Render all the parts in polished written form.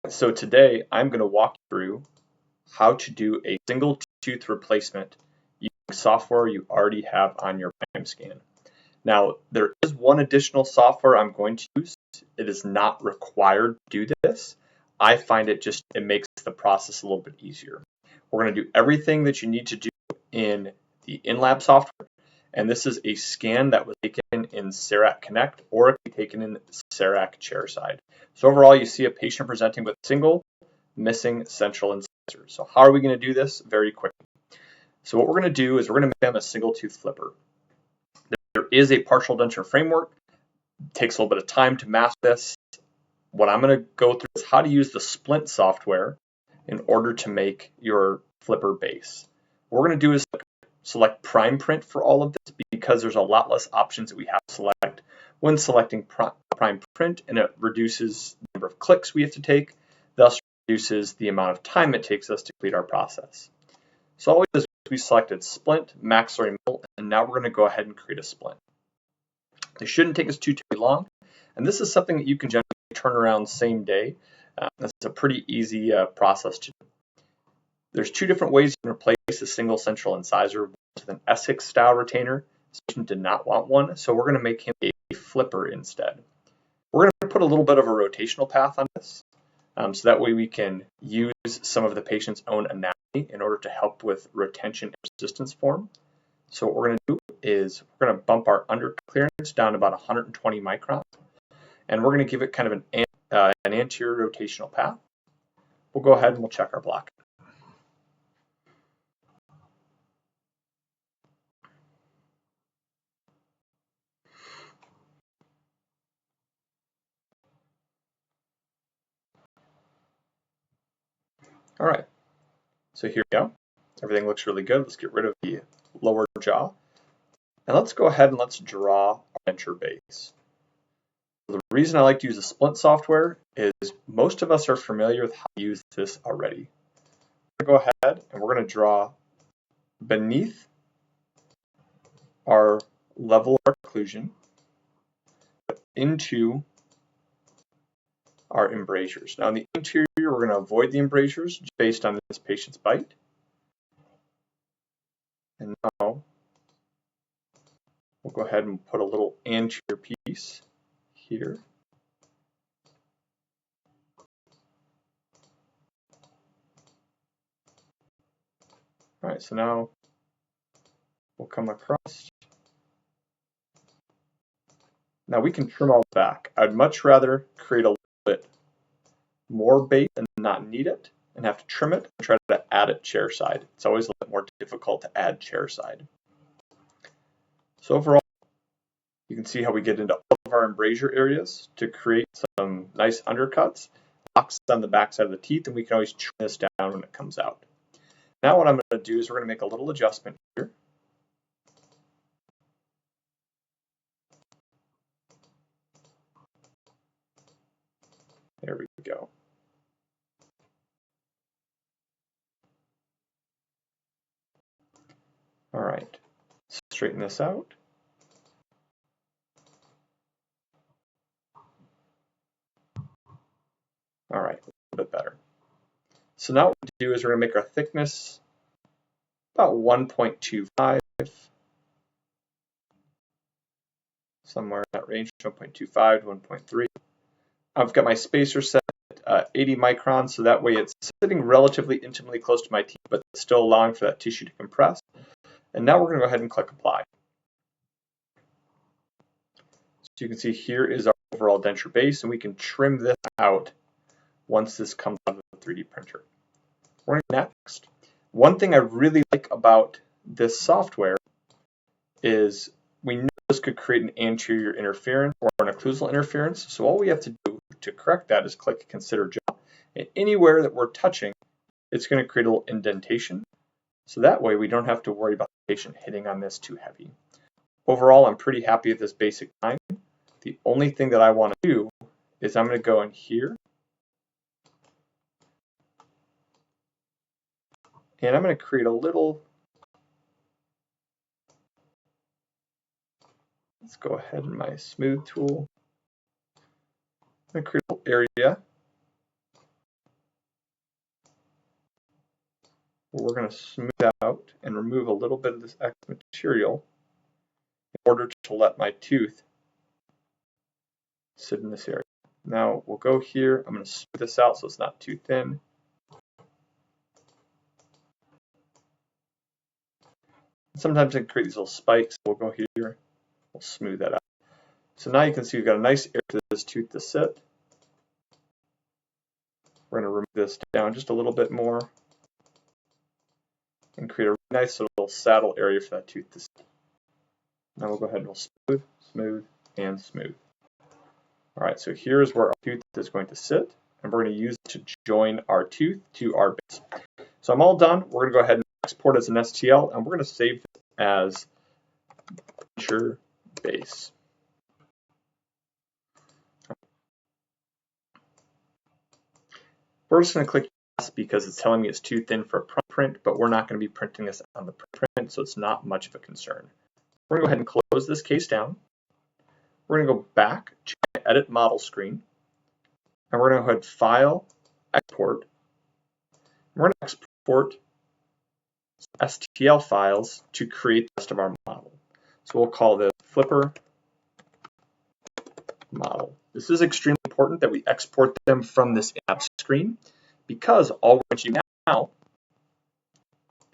So today I'm going to walk you through how to do a single tooth replacement using software you already have on your PrimeScan. Now, there is one additional software I'm going to use. It is not required to do this. I find it makes the process a little bit easier. We're going to do everything that you need to do in the Inlab software, and this is a scan that was taken in CEREC Connect, or it can be taken in CEREC Chairside. So overall, you see a patient presenting with single missing central incisor. So how are we going to do this? Very quickly. So what we're going to do is we're going to make them a single tooth flipper. There is a partial denture framework. It takes a little bit of time to master this. What I'm going to go through is how to use the Splint software in order to make your flipper base. What we're going to do is select prime print for all of this because there's a lot less options that we have to select when selecting prime print, and it reduces the number of clicks we have to take, thus reduces the amount of time it takes us to complete our process. So all we did is we selected splint, maxillary mill, and now we're going to go ahead and create a splint. It shouldn't take us too long, and this is something that you can generally turn around same day. That's a pretty easy process to do. There's two different ways you can replace a single central incisor with an Essex style retainer. This patient did not want one, so we're going to make him a flipper instead. We're going to put a little bit of a rotational path on this, so that way we can use some of the patient's own anatomy in order to help with retention and resistance form. So what we're going to do is we're going to bump our underclearance down to about 120 microns, and we're going to give it kind of an anterior rotational path. We'll go ahead and we'll check our block. All right, so here we go. Everything looks really good. Let's get rid of the lower jaw. And let's go ahead and let's draw our denture base. The reason I like to use the Splint software is most of us are familiar with how to use this already. We're going to go ahead and we're going to draw beneath our level of occlusion into our embrasures. Now in the interior, we're going to avoid the embrasures based on this patient's bite. And now we'll go ahead and put a little anterior piece here. All right, so now we'll come across. Now we can trim all back. I'd much rather create a little bit more base and not need it and have to trim it and try to add it chair side. It's always a little more difficult to add chair side. So overall, you can see how we get into all of our embrasure areas to create some nice undercuts, locks on the back side of the teeth, and we can always trim this down when it comes out. Now what I'm going to do is we're going to make a little adjustment here. There we go. All right, straighten this out. All right, a little bit better. So now what we do is we're going to make our thickness about 1.25, somewhere in that range, 1.25 to 1.3. I've got my spacer set at 80 microns, so that way it's sitting relatively intimately close to my teeth, but still allowing for that tissue to compress. And now we're going to go ahead and click apply. So you can see here is our overall denture base, and we can trim this out once this comes out of the 3D printer. We're next. One thing I really like about this software is we know this could create an anterior interference or an occlusal interference. So all we have to do to correct that is click Consider Jaw. And anywhere that we're touching, it's going to create a little indentation. So that way we don't have to worry about the patient hitting on this too heavy. Overall, I'm pretty happy with this basic design. The only thing that I want to do is I'm going to go in here and I'm going to create a little, let's go ahead in my smooth tool. I'm going to create a little area We're going to smooth out and remove a little bit of this extra material in order to let my tooth sit in this area. Now we'll go here. I'm going to smooth this out so it's not too thin. Sometimes it can create these little spikes. We'll go here. We'll smooth that out. So now you can see we've got a nice area for this tooth to sit. We're going to remove this down just a little bit more and create a nice little saddle area for that tooth to sit. Now we'll go ahead and we'll smooth, smooth, and smooth. All right, so here's where our tooth is going to sit, and we're going to use it to join our tooth to our base. So I'm all done. We're going to go ahead and export as an STL, and we're going to save it as denture base. We're just going to click yes because it's telling me it's too thin for a print, but we're not going to be printing this on the print, so it's not much of a concern. We're going to go ahead and close this case down. We're going to go back to my edit model screen, and we're going to go ahead File, Export. We're going to export STL files to create the rest of our model. So we'll call this Flipper model. This is extremely important that we export them from this Inlab screen, because all we're going to do now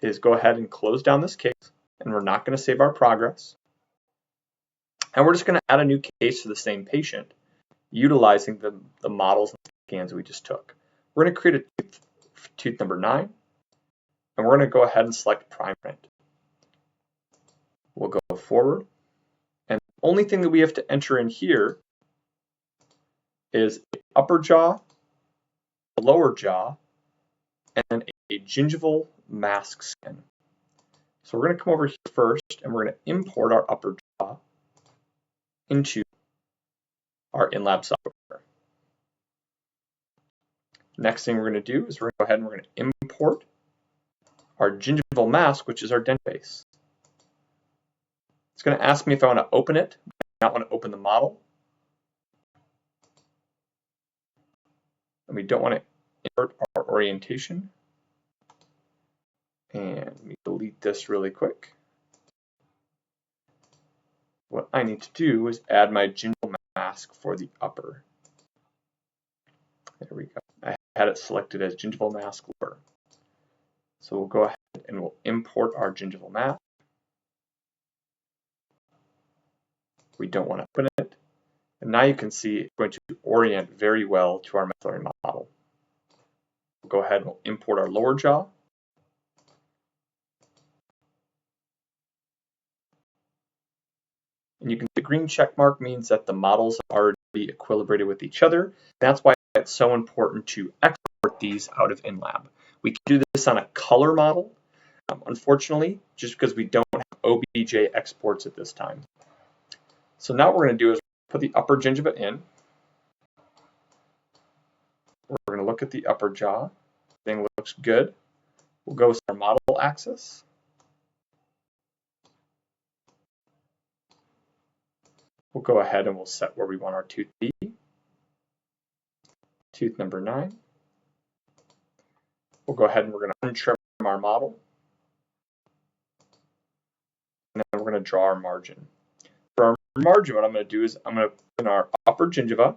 is go ahead and close down this case, and we're not going to save our progress. And we're just going to add a new case to the same patient utilizing the models and scans we just took. We're going to create a tooth number 9, and we're going to go ahead and select prime print. We'll go forward, and the only thing that we have to enter in here is an upper jaw, a lower jaw, and a gingival mask scan. So we're going to come over here first, and we're going to import our upper jaw into our Inlab software. Next thing we're going to do is we're going to go ahead and we're going to import our gingival mask, which is our dent base. It's going to ask me if I want to open it. I don't want to open the model. And we don't want to invert our orientation. And let me delete this really quick. What I need to do is add my gingival mask for the upper. There we go. I had it selected as gingival mask lower. So we'll go ahead and we'll import our gingival mask. We don't want to open it. And now you can see it's going to orient very well to our maxillary model. We'll go ahead and we'll import our lower jaw. And you can see the green check mark means that the models are already equilibrated with each other. That's why it's so important to export these out of Inlab. We can do this on a color model, unfortunately, just because we don't have OBJ exports at this time. So now what we're going to do is put the upper gingiva in. We're going to look at the upper jaw. Everything looks good. We'll go with our model axis. We'll go ahead and we'll set where we want our tooth to be. Tooth number 9. We'll go ahead and we're going to untrim our model. And then we're going to draw our margin. For our margin, what I'm going to do is I'm going to put in our upper gingiva.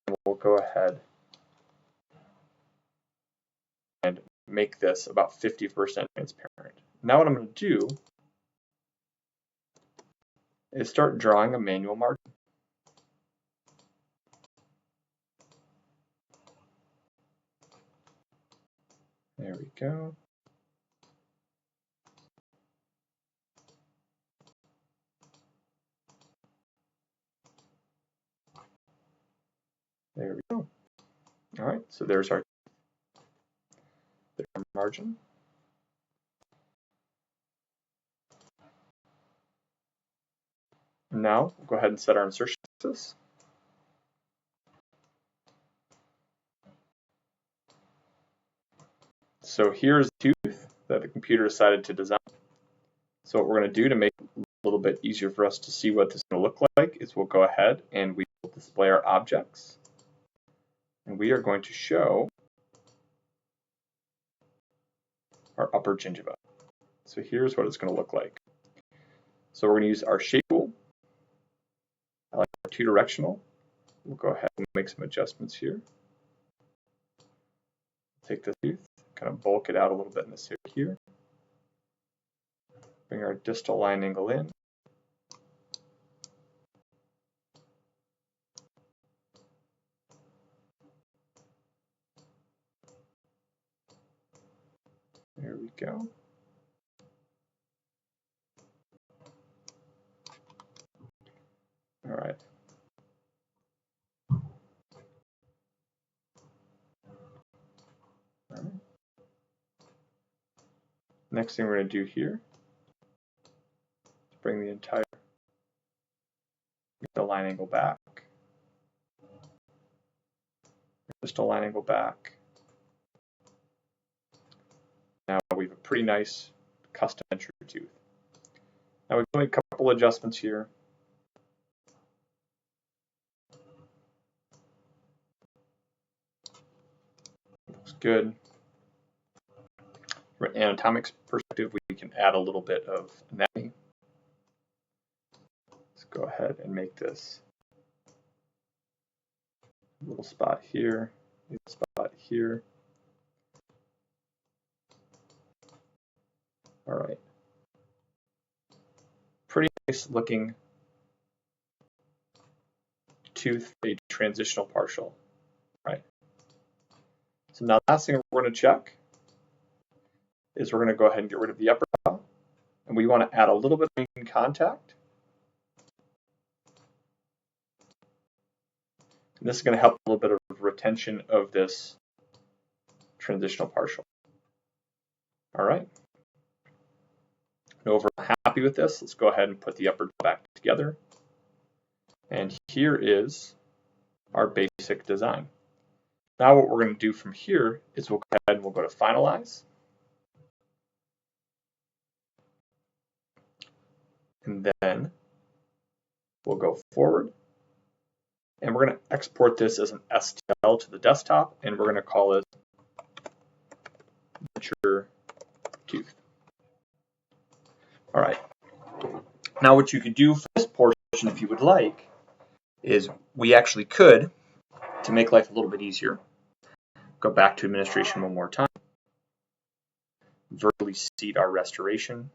And we'll go ahead and make this about 50% transparent. Now what I'm going to do is start drawing a manual margin. There we go. There we go. All right, so there's our margin. Now we'll go ahead and set our insertion axis. So here's the tooth that the computer decided to design. So what we're going to do to make it a little bit easier for us to see what this is going to look like is we'll go ahead and we will display our objects. And we are going to show our upper gingiva. So here's what it's going to look like. So we're going to use our shape tool. I like our 2-directional. We'll go ahead and make some adjustments here. Take this tooth, kind of bulk it out a little bit in this area here. Bring our distal line angle in. There we go. All right. All right. Next thing we're going to do here is bring the entire line angle back. Distal line angle back. Now we have a pretty nice custom denture tooth. Now we're doing a couple adjustments here. Looks good. From an anatomics perspective, we can add a little bit of anatomy. Let's go ahead and make this a little spot here, a little spot here. All right. Pretty nice looking tooth, a transitional partial. Right. So now the last thing we're going to check is we're going to go ahead and get rid of the upper jaw, and we want to add a little bit of in contact. And this is going to help a little bit of retention of this transitional partial. All right. Now, if we're happy with this, let's go ahead and put the upper jaw back together. And here is our basic design. Now what we're going to do from here is we'll go ahead and we'll go to Finalize. And then we'll go forward. And we're going to export this as an STL to the desktop, and we're going to call it denture tooth. All right. Now what you could do for this portion, if you would like, is we actually could, to make life a little bit easier, go back to administration one more time, vertically seat our restoration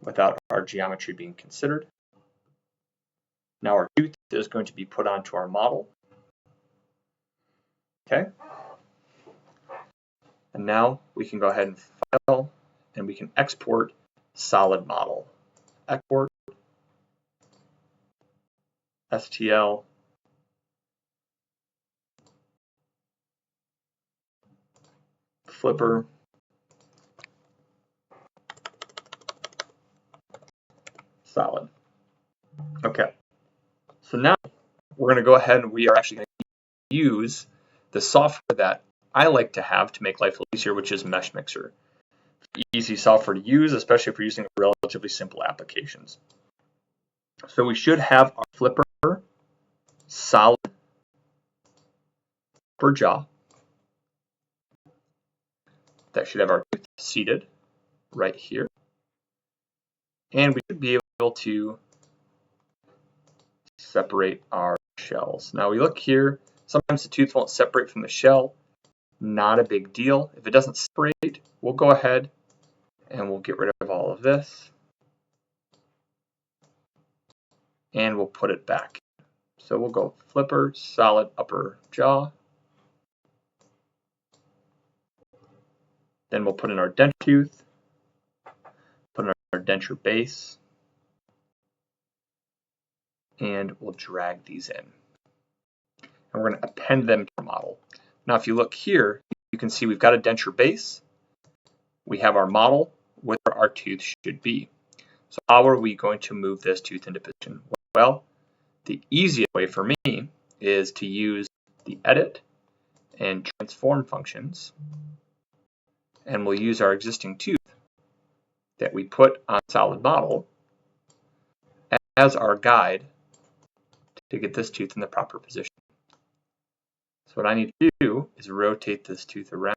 without our geometry being considered. Now our tooth is going to be put onto our model. Okay. And now we can go ahead and file, and we can export solid model. Export, STL, flipper, solid. Okay. So now we're going to go ahead and we are actually going to use the software that I like to have to make life a little easier, which is Mesh Mixer. Easy software to use, especially if you're using relatively simple applications. So we should have our flipper solid upper jaw. That should have our tooth seated right here. And we should be able to separate our shells. Now we look here, sometimes the tooth won't separate from the shell. Not a big deal. If it doesn't separate, we'll go ahead and we'll get rid of all of this. And we'll put it back. So we'll go flipper, solid upper jaw. Then we'll put in our denture tooth, put in our denture base, and we'll drag these in. And we're going to append them to our model. Now if you look here, you can see we've got a denture base. We have our model where our tooth should be. So how are we going to move this tooth into position? Well, the easiest way for me is to use the edit and transform functions, and we'll use our existing tooth that we put on solid model as our guide to get this tooth in the proper position. So what I need to do is rotate this tooth around.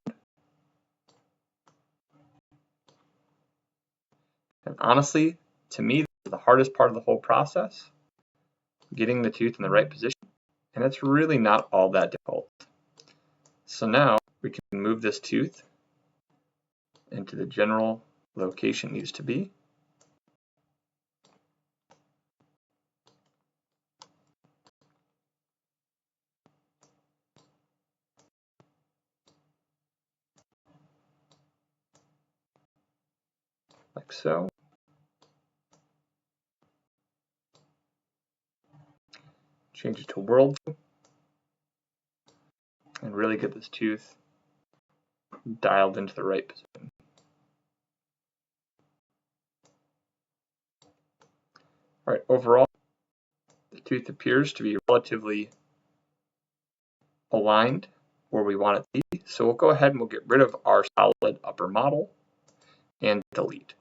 And honestly, to me, this is the hardest part of the whole process, getting the tooth in the right position. And it's really not all that difficult. So now we can move this tooth into the general location it needs to be. Like so. Change it to world view and really get this tooth dialed into the right position. All right, overall, the tooth appears to be relatively aligned where we want it to be. So we'll go ahead and we'll get rid of our solid upper model and delete.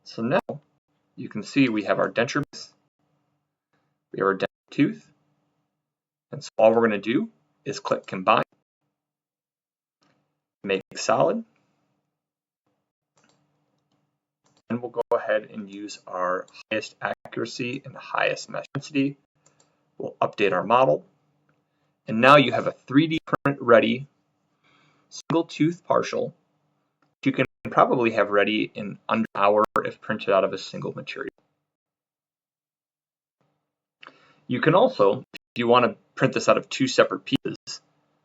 So now you can see we have our denture base, we have our denture tooth, and so all we're going to do is click combine, make solid, and we'll go ahead and use our highest accuracy and the highest mesh density. We'll update our model, and now you have a 3D print ready single tooth partial. You can probably have ready in under an hour if printed out of a single material. You can also, if you want to print this out of two separate pieces,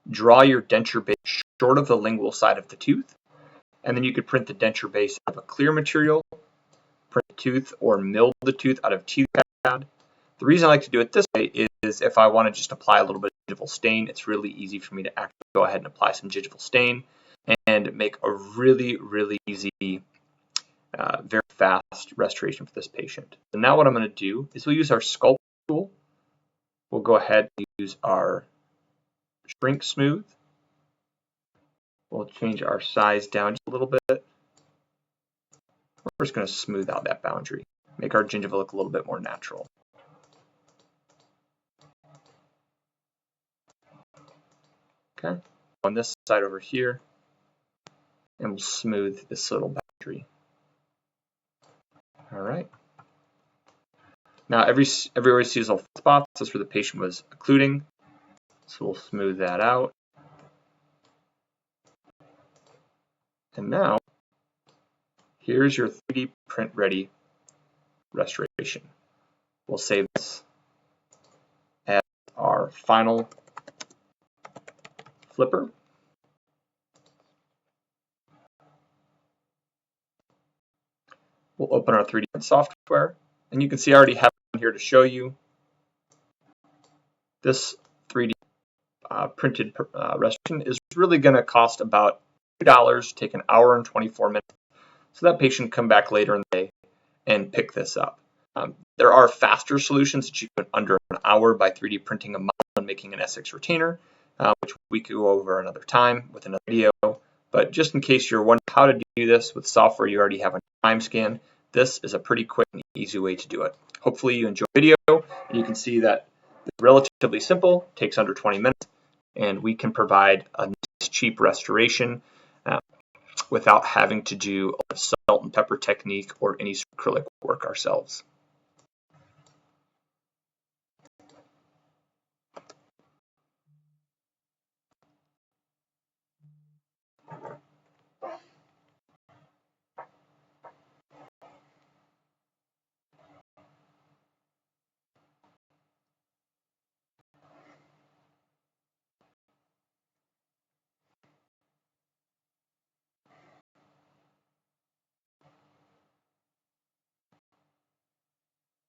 draw your denture base short of the lingual side of the tooth, and then you could print the denture base out of a clear material, print the tooth, or mill the tooth out of teeth pad. The reason I like to do it this way is if I want to just apply a little bit of gingival stain, it's really easy for me to actually go ahead and apply some gingival stain and make a really, really easy, very fast restoration for this patient. So now what I'm going to do is we'll use our sculpt tool. We'll go ahead and use our shrink smooth. We'll change our size down just a little bit. We're just going to smooth out that boundary, make our gingiva look a little bit more natural. Okay, on this side over here, and we'll smooth this little boundary. All right. Now everywhere you see these little spots, that's where the patient was occluding. So we'll smooth that out. And now, here's your 3D print ready restoration. We'll save this as our final flipper. We'll open our 3D print software, and you can see I already have it here to show you. This 3D printed restoration is really going to cost about $2, take an hour and 24 minutes. So that patient can come back later in the day and pick this up. There are faster solutions that you can under an hour by 3D printing a model and making an S6 retainer, which we could go over another time with another video. But just in case you're wondering how to do this with software you already have on TimeScan, this is a pretty quick and easy way to do it. Hopefully you enjoy the video, and you can see that it's relatively simple, takes under 20 minutes, and we can provide a nice, cheap restoration without having to do a salt and pepper technique or any acrylic work ourselves.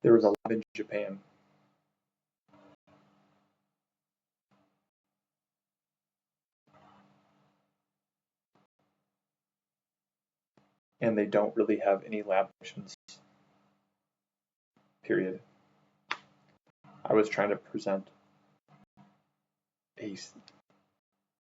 There was a lab in Japan. And they don't really have any lab options, period. I was trying to present a